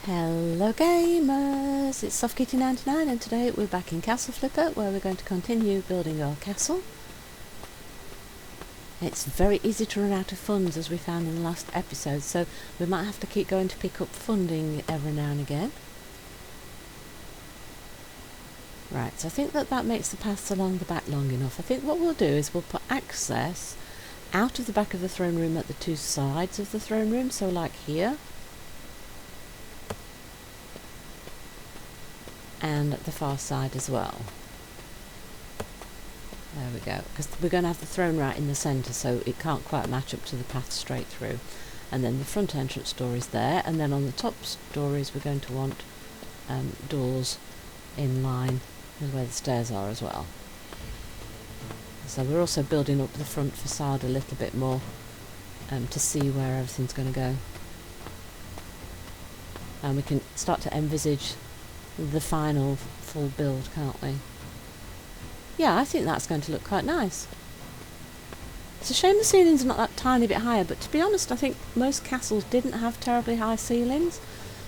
Hello gamers, it's SoftKitty99 and today we're back in Castle Flipper where we're going to continue building our castle. It's very easy to run out of funds as we found in the last episode, so we might have to keep going to pick up funding every now and again. Right, so I think that makes the paths along the back long enough. I think what we'll do is we'll put access out of the back of the throne room at the two sides of the throne room, so like here. And at the far side as well. There we go, because we're going to have the throne right in the centre, so it can't quite match up to the path straight through. And then the front entrance door is there, and then on the top stories we're going to want doors in line with where the stairs are as well. So we're also building up the front facade a little bit more to see where everything's going to go. And we can start to envisage the final full build, can't we? Yeah, I think that's going to look quite nice. It's a shame the ceilings are not that tiny bit higher, but to be honest I think most castles didn't have terribly high ceilings,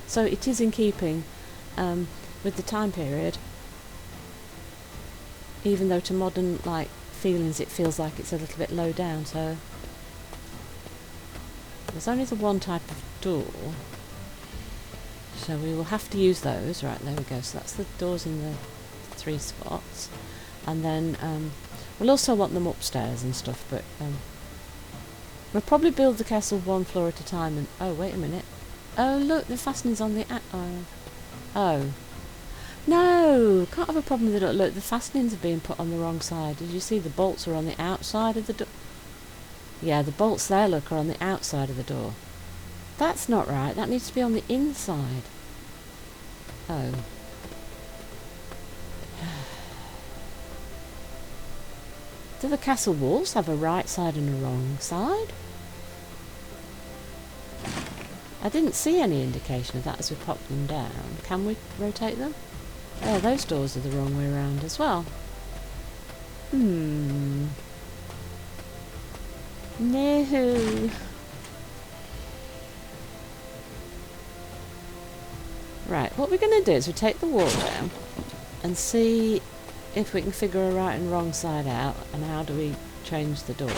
so it is in keeping with the time period, even though to modern feelings it feels like it's a little bit low down. So there's only the one type of door, so we will have to use those. Right, there we go. So that's the doors in the three spots. And then we'll also want them upstairs and stuff, but we'll probably build the castle one floor at a time. And oh, wait a minute. Oh, look, the fastening's on the... oh. No! Can't have a problem with it. Look, the fastenings are being put on the wrong side. Did you see the bolts are on the outside of the door? Yeah, the bolts there, look, are on the outside of the door. That's not right. That needs to be on the inside. Oh. Do the castle walls have a right side and a wrong side? I didn't see any indication of that as we popped them down. Can we rotate them? Oh, those doors are the wrong way around as well. No. Right, what we're going to do is we take the wall down and see if we can figure a right and wrong side out, and how do we change the door.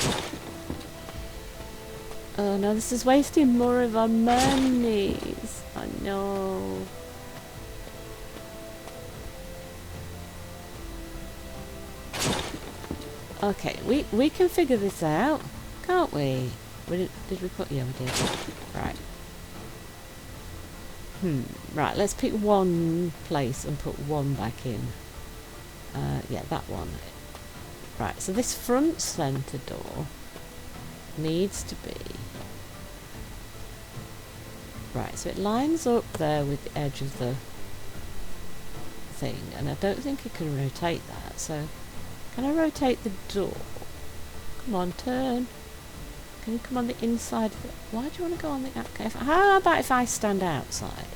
Oh no, this is wasting more of our monies. I know. Okay, we can figure this out, can't we? Did we put... yeah, we did. Right. Right, let's pick one place and put one back in. Yeah, that one. Right, so this front centre door needs to be... right, so it lines up there with the edge of the thing, and I don't think I can rotate that, so... can I rotate the door? Come on, turn. Can you come on the inside of it? Why do you want to go on the... okay, how about if I stand outside?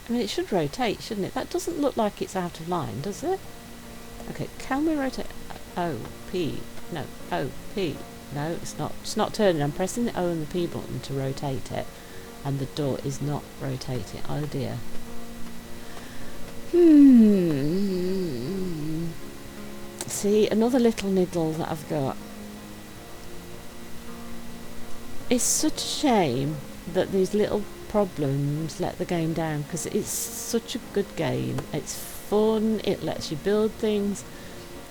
I mean, it should rotate, shouldn't it? That doesn't look like it's out of line, does it? Okay, can we rotate? O, P. No, O, P. No, it's not. It's not turning. I'm pressing the O and the P button to rotate it, and the door is not rotating. Oh dear. See, another little niggle that I've got. It's such a shame that these little problems let the game down, because it's such a good game. It's fun, it lets you build things.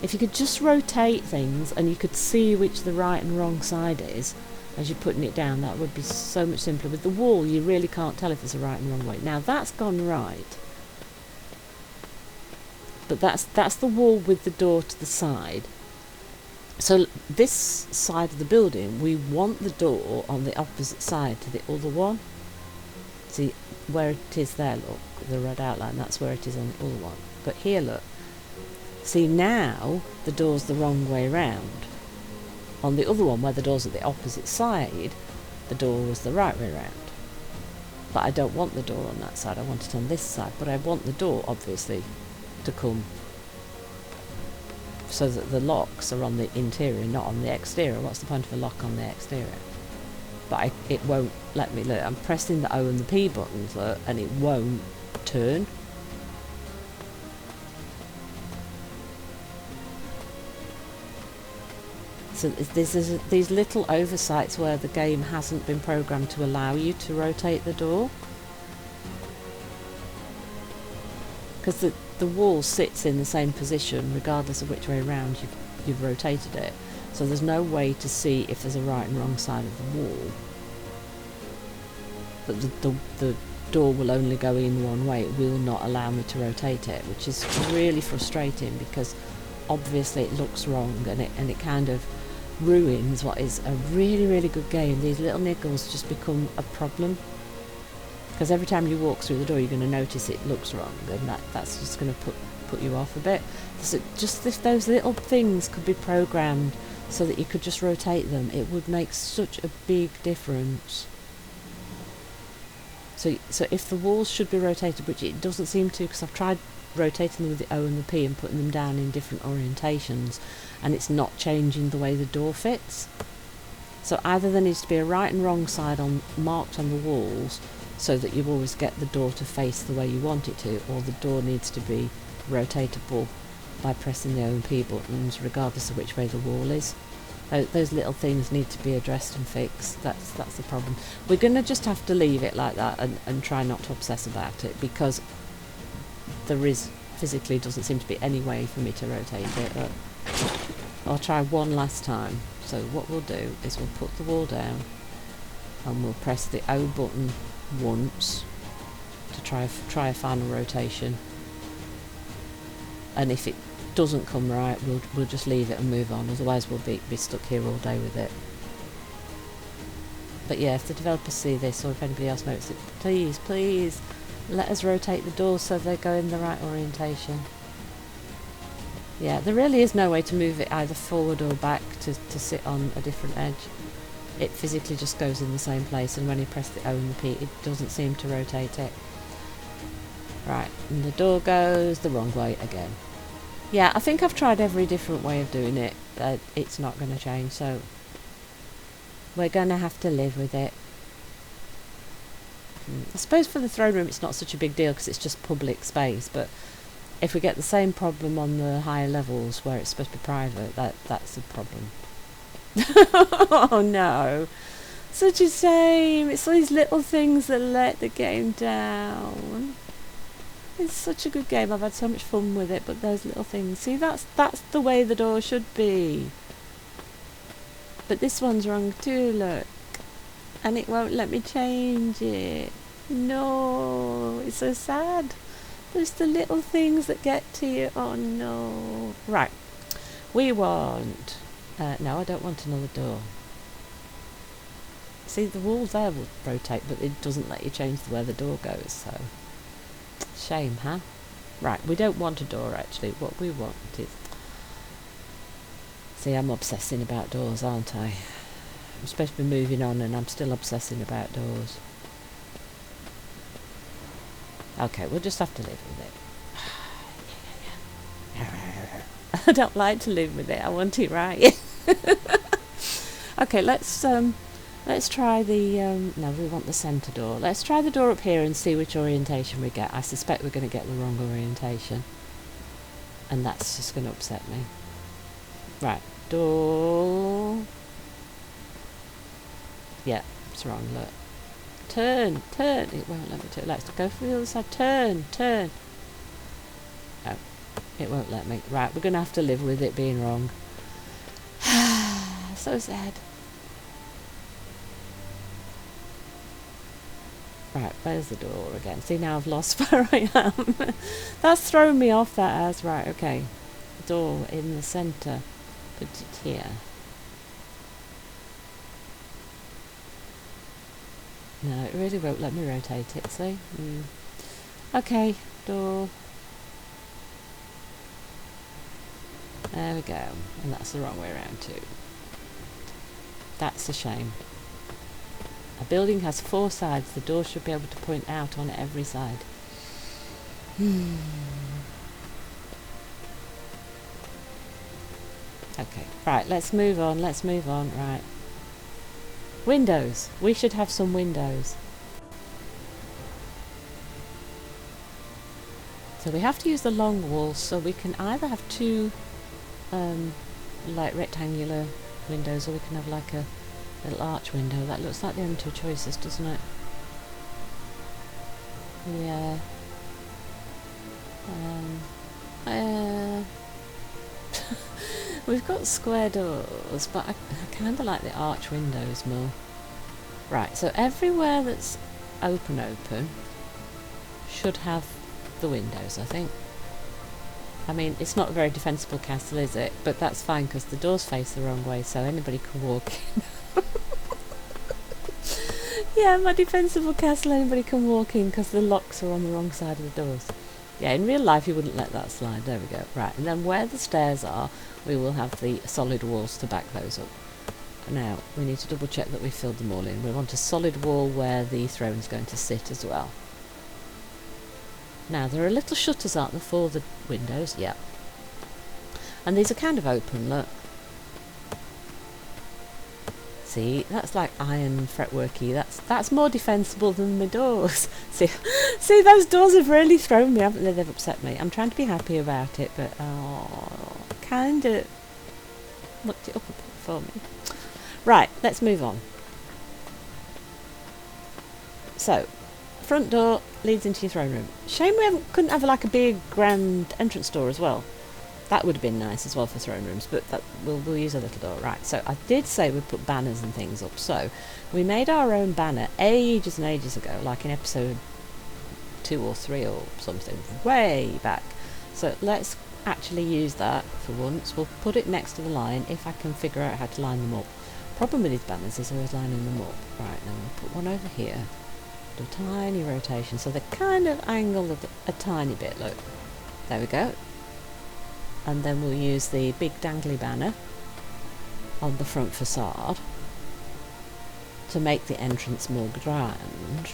If you could just rotate things and you could see which the right and wrong side is as you're putting it down, that would be so much simpler. With the wall you really can't tell if there's a right and wrong way. Now that's gone right, but that's the wall with the door to the side. So this side of the building, we want the door on the opposite side to the other one. See where it is there, look, the red outline, that's where it is on the other one. But here, look, see now the door's the wrong way round. On the other one, where the door's at the opposite side, the door was the right way round. But I don't want the door on that side, I want it on this side. But I want the door, obviously, to come so that the locks are on the interior, not on the exterior. What's the point of a lock on the exterior? but it won't let me. Look, I'm pressing the O and the P buttons, look, and it won't turn. So there's these little oversights where the game hasn't been programmed to allow you to rotate the door. Because the wall sits in the same position regardless of which way around you've rotated it. So there's no way to see if there's a right and wrong side of the wall. But the door will only go in one way. It will not allow me to rotate it, which is really frustrating because obviously it looks wrong, and it kind of ruins what is a really, really good game. These little niggles just become a problem. Because every time you walk through the door, you're going to notice it looks wrong, and that's just going to put you off a bit. So just if those little things could be programmed so that you could just rotate them, it would make such a big difference. So if the walls should be rotated, which it doesn't seem to, because I've tried rotating them with the O and the P and putting them down in different orientations, and it's not changing the way the door fits. So either there needs to be a right and wrong side marked on the walls, so that you always get the door to face the way you want it to, or the door needs to be rotatable by pressing the O and P buttons regardless of which way the wall is. Those little things need to be addressed and fixed. That's the problem. We're going to just have to leave it like that and try not to obsess about it, because there is physically doesn't seem to be any way for me to rotate it. But I'll try one last time. So what we'll do is we'll put the wall down and we'll press the O button once to try a final rotation, and if it doesn't come right, we'll just leave it and move on. Otherwise we'll be stuck here all day with it. But yeah, if the developers see this, or if anybody else notices it, please let us rotate the doors so they go in the right orientation. Yeah, there really is no way to move it either forward or back to sit on a different edge. It physically just goes in the same place, and when you press the O and the P, it doesn't seem to rotate it. Right, and the door goes the wrong way again. Yeah, I think I've tried every different way of doing it, but it's not going to change, so we're going to have to live with it. I suppose for the throne room it's not such a big deal because it's just public space, but if we get the same problem on the higher levels where it's supposed to be private, that's a problem. Oh no, such a shame. It's all these little things that let the game down. It's such a good game. I've had so much fun with it, but those little things. See, that's the way the door should be. But this one's wrong too, look. And it won't let me change it. No, it's so sad. There's the little things that get to you. Oh no. Right, we want... no, I don't want another door. See, the wall there will rotate, but it doesn't let you change where the door goes, so... Shame, huh? Right, we don't want a door, actually. What we want is... See, I'm obsessing about doors, aren't I? I'm supposed to be moving on, and I'm still obsessing about doors. Okay, we'll just have to live with it. I don't like to live with it. I want it right. Okay, let's try the no, we want the centre door. Let's try the door up here and see which orientation we get. I suspect we're going to get the wrong orientation, and that's just going to upset me. Right, door. Yeah, it's wrong. Look, turn. It won't let me turn. Let's go for the other side. Turn. Oh, it won't let me. Right, we're going to have to live with it being wrong. So sad. Right, where's the door again? See, now I've lost where I am. That's thrown me off, that has. Right, okay. Door in the centre. Put it here. No, it really won't let me rotate it, see? Okay, door. There we go. And that's the wrong way around too. That's a shame. A building has 4 sides. The door should be able to point out on every side. Okay, right, let's move on. Right. Windows. We should have some windows. So we have to use the long walls, so we can either have two like rectangular windows, or we can have like a little arch window. That looks like the only two choices, doesn't it? Yeah. We've got square doors, but I kind of like the arch windows more. Right, so everywhere that's open should have the windows, I think. I mean, it's not a very defensible castle, is it? But that's fine, because the doors face the wrong way, so anybody can walk in. Yeah, my defensible castle, anybody can walk in, because the locks are on the wrong side of the doors. Yeah, in real life you wouldn't let that slide. There we go. Right, and then where the stairs are, we will have the solid walls to back those up. Now, we need to double check that we filled them all in. We want a solid wall where the throne is going to sit as well. Now, there are little shutters, aren't there, for the windows? Yeah. And these are kind of open, look. See, that's like iron fretworky. That's more defensible than the doors. See, those doors have really thrown me, haven't they? They've upset me. I'm trying to be happy about it, but kind of mucked it up a bit for me. Right, let's move on. So, front door leads into your throne room. Shame we couldn't have like a big grand entrance door as well. That would have been nice as well for throne rooms, but we'll use a little door. Right, so I did say we'd put banners and things up, so we made our own banner ages and ages ago, like in episode 2 or 3 or something, way back. So let's actually use that for once. We'll put it next to the line if I can figure out how to line them up. Problem with these banners is always lining them up. Right, now we'll put one over here. Do a tiny rotation, so they're kind of angled a tiny bit, look. There we go. And then we'll use the big dangly banner on the front facade to make the entrance more grand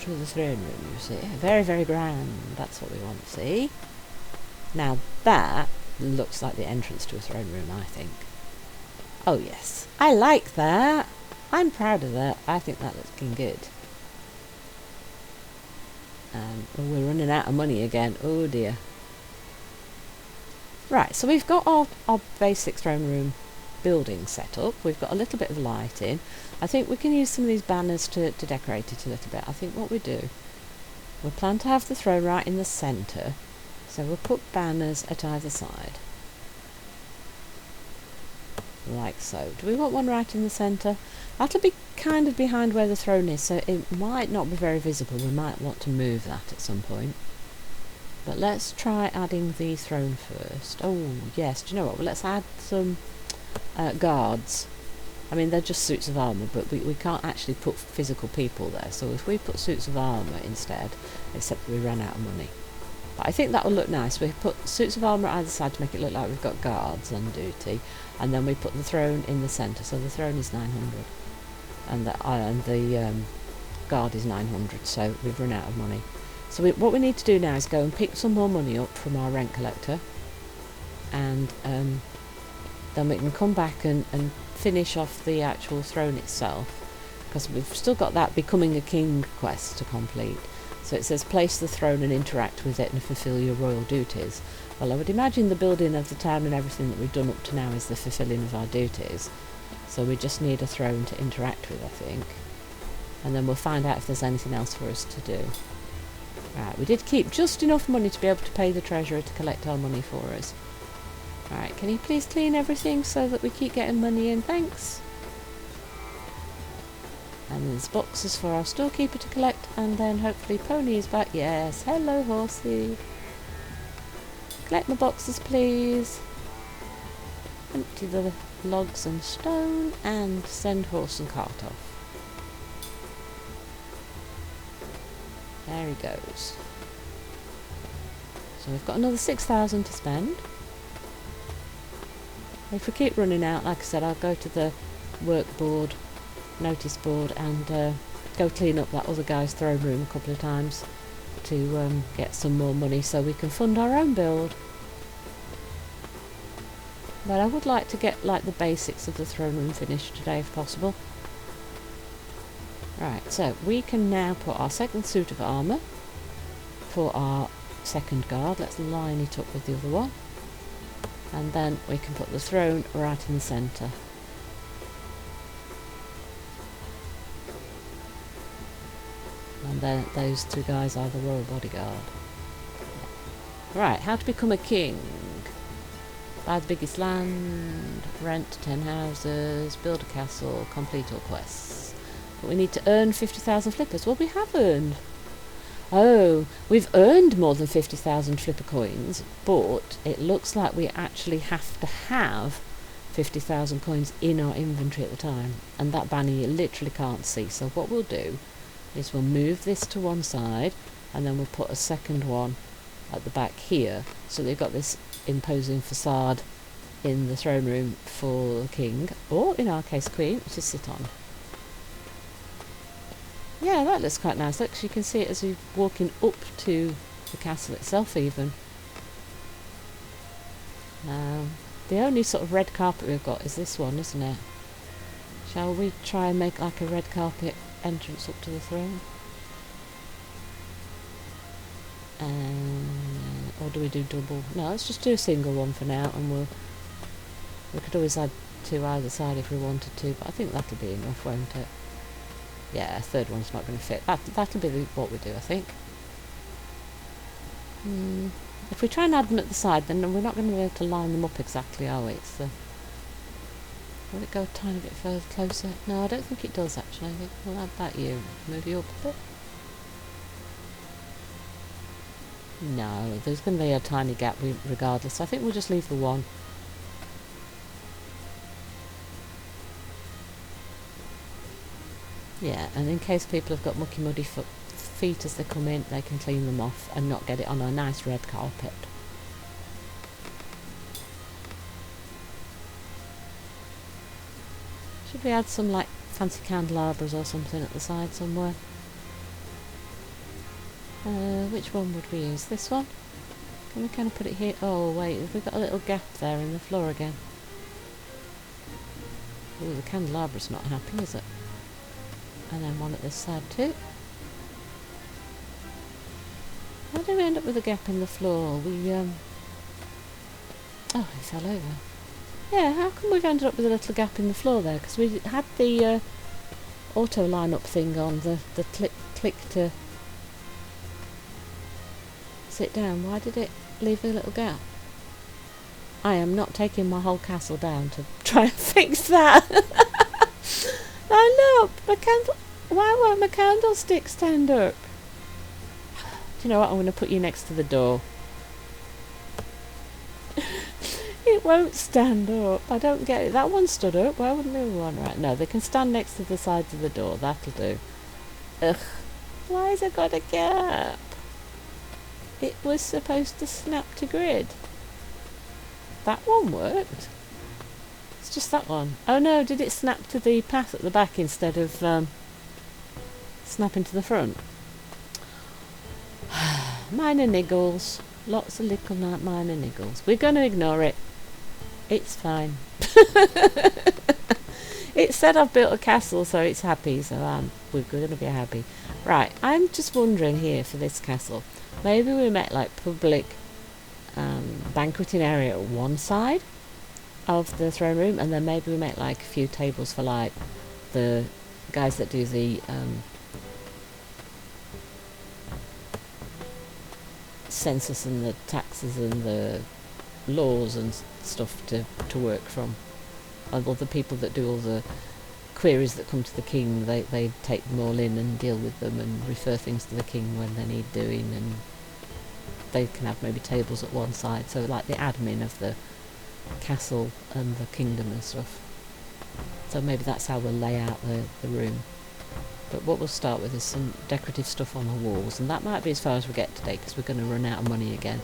to the throne room, you see. Very, very grand. That's what we want to see. Now that looks like the entrance to a throne room, I think. Oh yes, I like that. I'm proud of that. I think that looks looking good. We're running out of money again. Oh dear. Right, so we've got our basic throne room building set up. We've got a little bit of lighting. I think we can use some of these banners to decorate it a little bit. I think what we do, we plan to have the throne right in the centre, so we'll put banners at either side. Like so. Do we want one right in the centre? That'll be kind of behind where the throne is, so it might not be very visible. We might want to move that at some point. But let's try adding the throne first. Oh, yes. Do you know what? Well, let's add some guards. I mean, they're just suits of armour, but we can't actually put physical people there. So if we put suits of armour instead, except we ran out of money. But I think that will look nice. We put suits of armour either side to make it look like we've got guards on duty. And then we put the throne in the centre. So the throne is 900. And the guard is 900. So we've run out of money. So what we need to do now is go and pick some more money up from our rent collector, and then we can come back and finish off the actual throne itself, because we've still got that becoming a king quest to complete. So it says place the throne and interact with it and fulfill your royal duties. Well, I would imagine the building of the town and everything that we've done up to now is the fulfilling of our duties. So we just need a throne to interact with, I think, and then we'll find out if there's anything else for us to do. Right, we did keep just enough money to be able to pay the treasurer to collect our money for us. Right, can you please clean everything so that we keep getting money in? Thanks. And there's boxes for our storekeeper to collect, and then hopefully Pony is back. Yes, hello horsey. Collect my boxes, please. Empty the logs and stone, and send horse and cart off. There he goes. So we've got another 6,000 to spend. If we keep running out, like I said, I'll go to the work board, notice board, and go clean up that other guy's throne room a couple of times to get some more money so we can fund our own build. But I would like to get like the basics of the throne room finished today if possible. Right, so we can now put our second suit of armour for our second guard. Let's line it up with the other one. And then we can put the throne right in the centre. And then those two guys are the royal bodyguard. Right, how to become a king. Buy the biggest land, rent 10 houses, build a castle, complete all quests. But we need to earn 50,000 flippers. Well, we have earned. Oh, we've earned more than 50,000 flipper coins, but it looks like we actually have to have 50,000 coins in our inventory at the time. And that banner you literally can't see. So what we'll do is we'll move this to one side and then we'll put a second one at the back here, so they've got this imposing facade in the throne room for the king, or in our case queen, to sit on. Yeah, that looks quite nice. Look, you can see it as you're walking up to the castle itself even. The only sort of red carpet we've got is this one, isn't it? Shall we try and make like a red carpet entrance up to the throne? Or do we do double? No, let's just do a single one for now, and we could always add two either side if we wanted to, but I think that'll be enough, won't it? Yeah, a third one's not going to fit. That'll be what we do, I think. If we try and add them at the side, then we're not going to be able to line them up exactly, are we? Will it go a tiny bit further closer? No, I don't think it does actually. I think we'll add that you. Move you up a bit. No, there's going to be a tiny gap regardless. I think we'll just leave the one. Yeah, and in case people have got mucky muddy feet as they come in, they can clean them off and not get it on a nice red carpet. Should we add some like fancy candelabras or something at the side somewhere? Which one would we use? This one? Can we kind of put it here? Oh wait, have we got a little gap there in the floor again? Oh, the candelabra's not happy, is it? And then one at this side too. How did we end up with a gap in the floor? Oh, it fell over. Yeah, how come we've ended up with a little gap in the floor there? Because we had the auto line-up thing on, the click to sit down. Why did it leave a little gap? I am not taking my whole castle down to try and fix that. Oh look, why won't my candlestick stand up? Do you know what? I'm going to put you next to the door. It won't stand up. I don't get it. That one stood up. Why wouldn't the other one? Right, no, they can stand next to the sides of the door. That'll do. Ugh. Why has it got a gap? It was supposed to snap to grid. That one worked. It's just that one. Oh no, did it snap to the path at the back instead of snapping to the front? Minor niggles. Lots of little minor niggles. We're going to ignore it. It's fine. It said I've built a castle, so it's happy, so we're going to be happy. Right, I'm just wondering here for this castle. Maybe we make like public banqueting area at one side of the throne room, and then maybe we make like a few tables for like the guys that do the census and the taxes and the laws and stuff to work from. And all the people that do all the queries that come to the king, they take them all in and deal with them and refer things to the king when they need doing, and they can have maybe tables at one side, so like the admin of the castle and the kingdom and stuff. So maybe that's how we'll lay out the room. But what we'll start with is some decorative stuff on the walls, and that might be as far as we get today because we're going to run out of money again.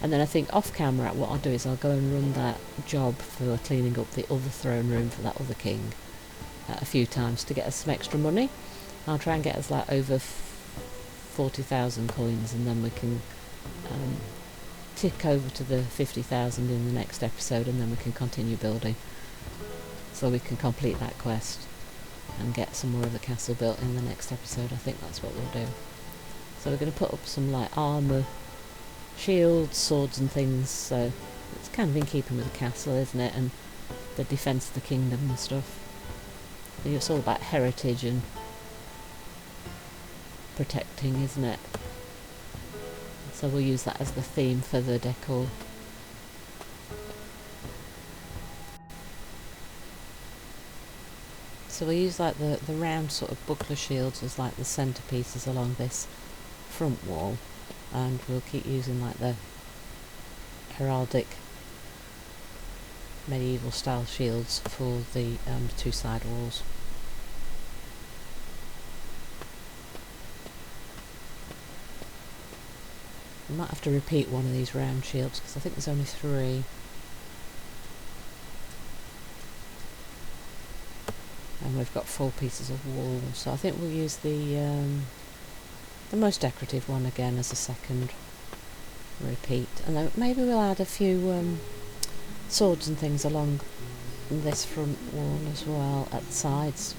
And then I think off camera what I'll do is I'll go and run that job for cleaning up the other throne room for that other king a few times to get us some extra money. I'll try and get us like over 40,000 coins, and then we can tick over to the 50,000 in the next episode, and then we can continue building so we can complete that quest. and get some more of the castle built in the next episode. I think that's what we'll do. So we're going to put up some like armour, shields, swords and things, so it's kind of in keeping with the castle, isn't it, and the defence of the kingdom and stuff. It's all about heritage and protecting, isn't it? So we'll use that as the theme for the decor. So we'll use like the round sort of buckler shields as like the centerpieces along this front wall, and we'll keep using like the heraldic medieval style shields for the two side walls. We might have to repeat one of these round shields because I think there's only 3. And we've got 4 pieces of wall, so I think we'll use the most decorative one again as a second repeat, and then maybe we'll add a few swords and things along this front wall as well at the sides,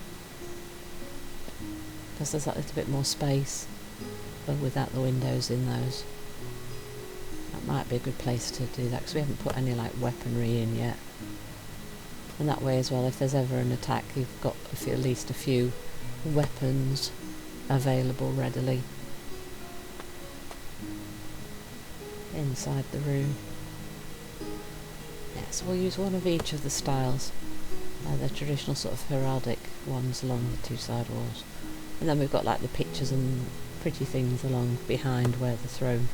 because there's that little bit more space, but without the windows in those. That might be a good place to do that because we haven't put any like weaponry in yet. And that way as well, if there's ever an attack, you've got at least a few weapons available readily inside the room. Yeah, so we'll use one of each of the styles, the traditional sort of heraldic ones along the two side walls, and then we've got like the pictures and pretty things along behind where the throne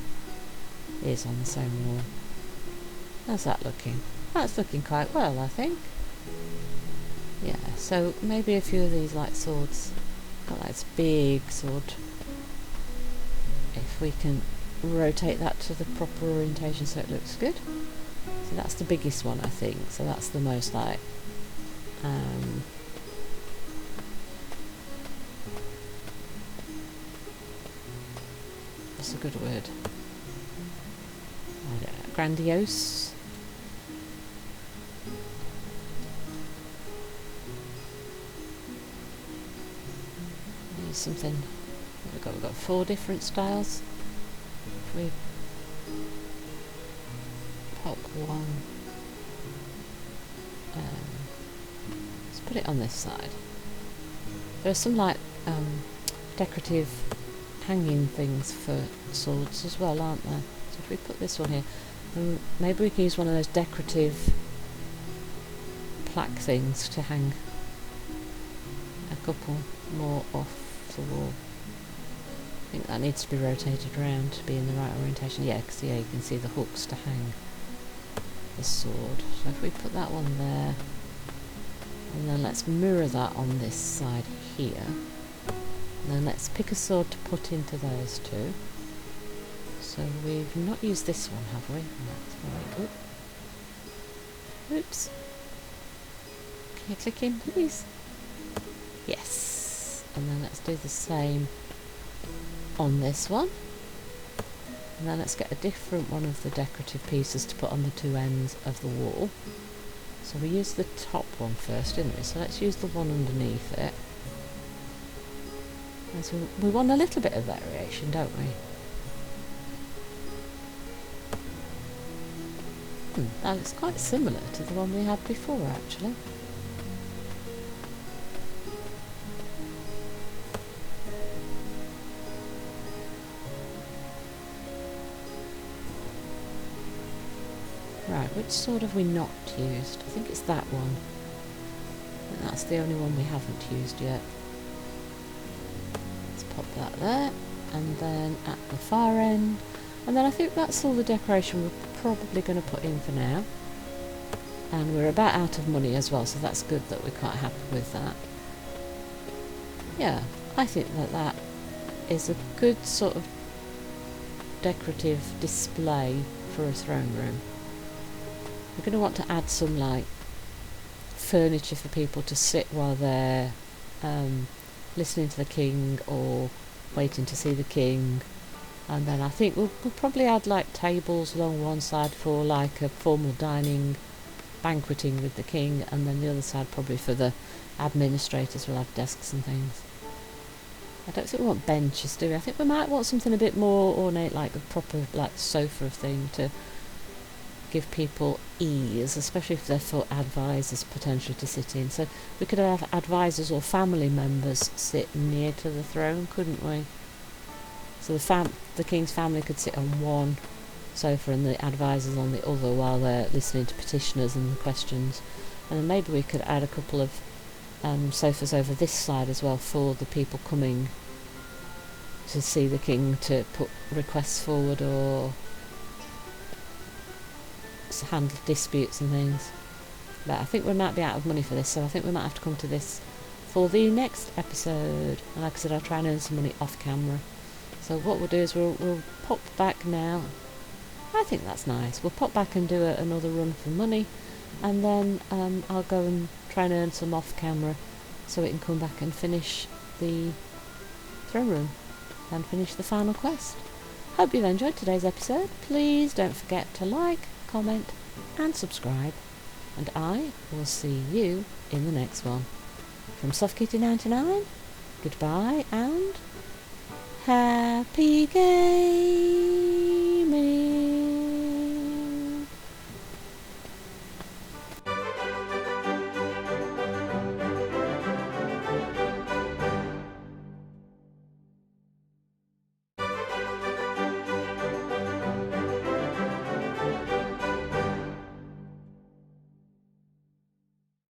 is on the same wall. How's that looking? That's looking quite well, I think. Yeah, so maybe a few of these like swords, got like this big sword, if we can rotate that to the proper orientation so it looks good. So that's the biggest one, I think, so that's the most like what's a good word? I don't know, grandiose. Something we've got 4 different styles. If we pop one, let's put it on this side. There are some like decorative hanging things for swords as well, aren't there? So if we put this one here, maybe we can use one of those decorative plaque things to hang a couple more off the wall. I think that needs to be rotated around to be in the right orientation. Yeah, because you can see the hooks to hang the sword. So if we put that one there, and then let's mirror that on this side here, and then let's pick a sword to put into those two. So we've not used this one, have we? That's right. Oops. Can you click in, please? Yes. And then let's do the same on this one, and then let's get a different one of the decorative pieces to put on the 2 ends of the wall. So we used the top one first, didn't we? So let's use the one underneath it. And so we want a little bit of variation, don't we? That looks quite similar to the one we had before, actually. Right, which sword have we not used? I think it's that one. And that's the only one we haven't used yet. Let's pop that there, and then at the far end, and then I think that's all the decoration we're probably going to put in for now. And we're about out of money as well, so that's good that we're quite happy with that. Yeah, I think that that is a good sort of decorative display for a throne room. We're going to want to add some like furniture for people to sit while they're listening to the king or waiting to see the king, and then I think we'll probably add like tables along one side for like a formal dining, banqueting with the king, and then the other side probably for the administrators will have desks and things. I don't think we want benches, do we? I think we might want something a bit more ornate, like a proper like sofa thing, to give people ease, especially if they're for advisors potentially to sit in. So we could have advisors or family members sit near to the throne, couldn't we? So the king's family could sit on one sofa and the advisors on the other while they're listening to petitioners and the questions. And then maybe we could add a couple of sofas over this side as well for the people coming to see the king, to put requests forward or handle disputes and things. But I think we might be out of money for this, so I think we might have to come to this for the next episode. And like I said, I'll try and earn some money off camera. So what we'll do is we'll pop back now. I think that's nice. We'll pop back and do another run for money, and then I'll go and try and earn some off camera so we can come back and finish the throne room and finish the final quest. Hope you've enjoyed today's episode. Please don't forget to like, comment and subscribe, and I will see you in the next one. From SoftKitty99, goodbye and happy game!